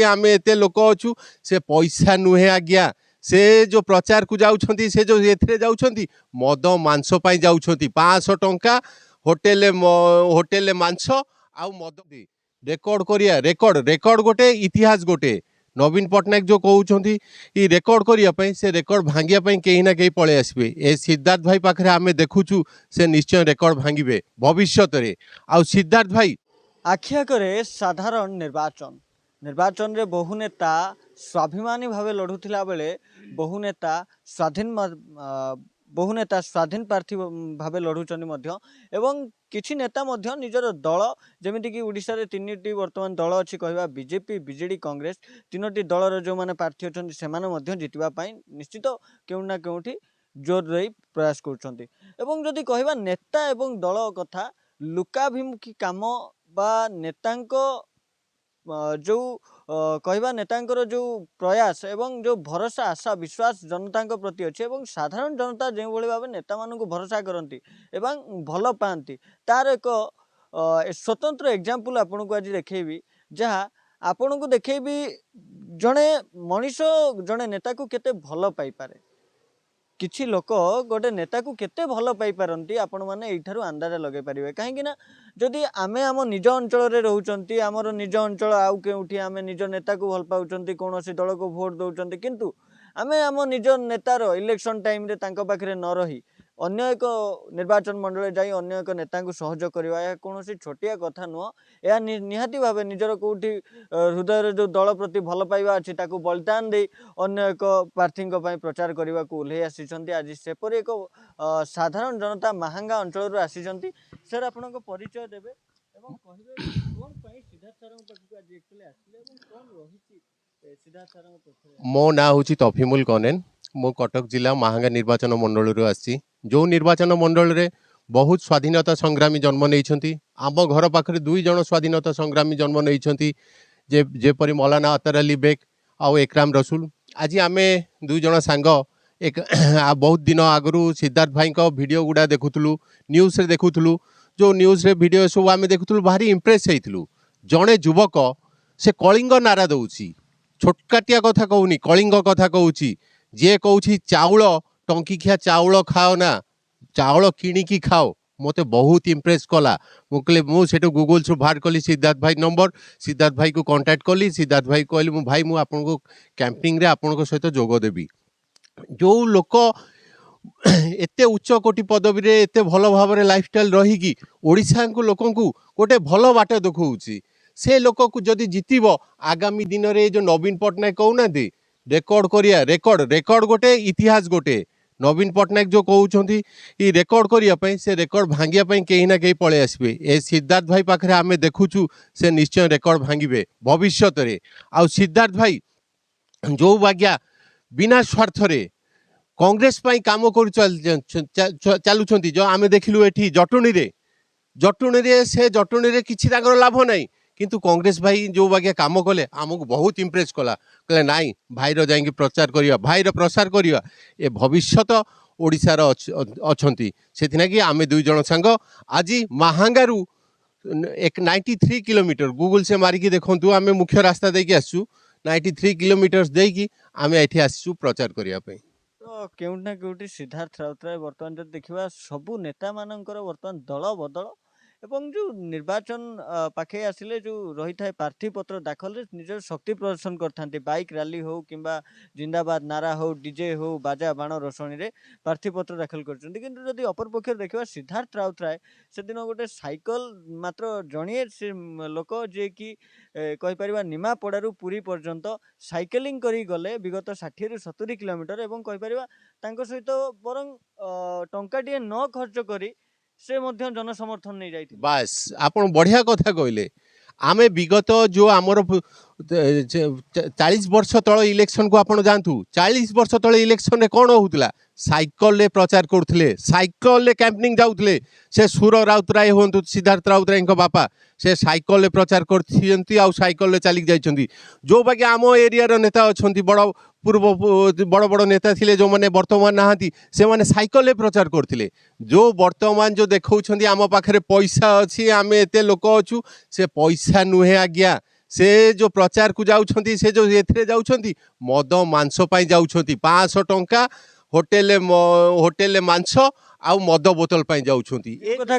आम एत लोक अच्छु से पैसा नुहे आज्ञा से जो प्रचार को जाउछंती से जो एथरे जाउछंती मद मांस पाई जाउछंती 500 टंका होटेल मांस आउ मद रेकर्ड करिया रेकर्ड गोटे इतिहास गोटे नवीन पट्टनायक जो कहउछंती ई रेकर्ड करिया पई से रेकर्ड भांगिया पई केही ना केही पळे आसबे ए सिद्धार्थ भाई पाखरे आमे देखुछु से निश्चय रेकर्ड भांगिबे भविष्यत रे आउ सिद्धार्थ भाई आखिया करे साधारण निर्वाचन रे बहु नेता स्वाभिमानी भावे लड़ुथिला बेले बहु नेता स्वाधीन प्रार्थी भावे लड़ुचंदी मध्य एवं किछि नेता मध्य निजर दल जेमिति कि ओडिशा रे तीनटी वर्तमान दल अछि कहबा बीजेपी बीजेडी कांग्रेस तीनोटी दलर जो माने प्रार्थी अछंती सेमाने मध्य जितिबा पई निश्चित केउना केउठी जोर रही प्रयास करुछंती एवं जदि कहबा नेता एवं दल कथा लुकाभिमुखी काम बा नेतांको जो कहबा नेतांकर जो प्रयास एवं जो भरोसा आशा विश्वास जनता प्रति अच्छे एवं साधारण जनता जो भाव नेता मान भरोसा करती एवं भल पाती तार एक स्वतंत्र एग्जांपल आपन को आज देखेबी जहाँ आपन को देखेबी जड़े मनीष जड़े नेता को केते भल पाई पारे किछि लोक गोटे नेता को केते भल पाई पारंती आपण माने एठारु अंदाजा लगे पारिबे काहेकि ना जदि आमे आम निज अंचल रे रहउचंती आमर निज अंचल आउ केउठी आमे निज नेता को भल पाउचंती कोनोसी दल को वोट दउचंती किंतु आमे आम निज नेतार इलेक्शन टाइम रे तांको पाखरे न रही अन्य एक निर्वाचन मंडल जाई अन्य एक नेता को सहयोग करवा या कोनोसी छोटिया कथा नुह या निहाती भावे निजर कोठी हृदय जो दल प्रति भल पाइबा अछि ताकू बलिदान दे अन्य एक प्रार्थी प्रचार करने को ओह्लै आसी आज सेपरी एक साधारण जनता महांगा अंचल आसी सर आपण परिचय देवे एवं कहिबे कोन पई सिद्धार्थ सर पाखु आज एक्चुअली आसिले एवं कोन रहिछि सिद्धार्थ सर पखरे मो ना होची तफिमुल कनेन मो कटक जिला महांगा निर्वाचन मंडल रो आसी जो निर्वाचन मंडल रे बहुत स्वाधीनता संग्रामी जन्म नहीं आम घर पाखे 2 जन स्वाधीनता संग्रामी जन्म नहीं जेपरी मौलाना अतर अली बेग आउ एकराम रसूल आज आम 2 जन सांग एक बहुत दिन आगु सिद्धार्थ भाई का वीडियो गुड़ा देखुलु न्यूज रे देखुलु जो न्यूज रे वीडियो सब आम देखुलु भारी इंप्रेस होइथिलु जड़े युवक से कलिंग नारा दउची छोटकाटिया कथा कहूनी कलिंग कथा कहूची जे कहूची चाउल टंकिखिया चाउल खाओ ना चाउल किणिकी खाओ मते बहुत इंप्रेस कला मुझे गूगल से बाहर कली सिद्धार्थ भाई नंबर सिद्धार्थ भाई को कांटेक्ट कली सिद्धार्थ भाई कहली मु भाई मु आपन को कैंपिंग रे आपन को सहित जोग देबी जो लोक एते उच्च कोटि पदवी रे एते भल भाव रे लाइफस्टाइल रही कि ओडिशा को लोक को गोटे भल बाट देखौची से लोक को जदि जितिबो आगामी दिन रे जो नवीन पट्टनायक कहूना दे रेकर्ड करिया रेकर्ड गोटे इतिहास गोटे नवीन पट्टनायक जो कहउछंती ई रेकर्ड करिया पई से रेकर्ड भांगिया पई केही ना केही पळे आसबे ए सिद्धार्थ भाई पाखरे आमे देखुछु से निश्चय रेकर्ड भांगिबे भविष्यत रे आ सिद्धार्थ भाई जो बाग्या बिना स्वार्थ रे कांग्रेस पई काम करू चालुछंती जो आमे देखिलु एठी जटुनी रे से जटुनी रे किछि तागर लाभ नाही किंतु कांग्रेस भाई जो बाग्या काम कले आमको बहुत इंप्रेस कला कहले नाई भाई रो जाइए प्रचार करिया भाई रो प्रसार करिया ए भविष्यत ओडिसा रो अछंती सेथिना कि आमे 2 जन संग आज महांगारू एक 93 किलोमीटर गूगल से मारिकी देखंतु आमे मुख्य रास्ता देकी आसु 93 किलोमीटर देकी आमे एठी आसु प्रचार करिया पई तो केउना केउटी सिद्धार्थ राउतराय वर्तमान जब देखिबा सबु नेता मानकर वर्तमान दल बदल एवं जो निर्वाचन पाखे आसिले जो रही था प्रार्थी पत्र दाखल निजर शक्ति प्रदर्शन करते बाइक रैली हो किंबा जिंदाबाद नारा हो डीजे हो बाजा बाण रोषणी रे प्रार्थी पत्र दाखल करछन्ती किंतु जदि अपर पक्ष देखिबा सिद्धार्थ राउतराय से दिन गोटे साइकल मात्र जणिए से लोक जे कि कहि परिबा निमापड़ारू पुरी पर्यंत साइकेलिंग करी गले विगत 60 रु 70 किलोमीटर एवं कहि परिबा तांको सहित बरं टंकाटिए न खर्च करी से मध्य जन समर्थन नहीं जाई बस आपण बढ़िया कथा कहले आमे विगत जो आमर 40 वर्ष तल इलेक्शन को आपण जानतु 40 वर्ष तल इलेक्शन रे कोन होउतला साइकल ले प्रचार करथले साइकल ले कैंपिंग जाउथले से सुर राउतराय होंतु सिद्धार्थ राउतराय को बापा से साइकल ले प्रचार करथि आ साइकल ले चली जाइछन्ती जो बाकी आम एरिया रो नेता अछन्ती बड़ पूर्व बड़ बड़ नेता थिले जो माने वर्तमान नाहांती से माने साइकल ले प्रचार करथिले जो वर्तमान जो देखौछन्ती आम पाखरे पैसा अछि आमे एते लोक अछु से पैसा नुहे आज्ञा से जो प्रचार को जाउछंती से जो एथरे जाउछंती मद मांस पाई जाउछंती 500 टंका होटेल होटेल मांस आउ मद बोतल पाई जाउछंती ଏ କଥା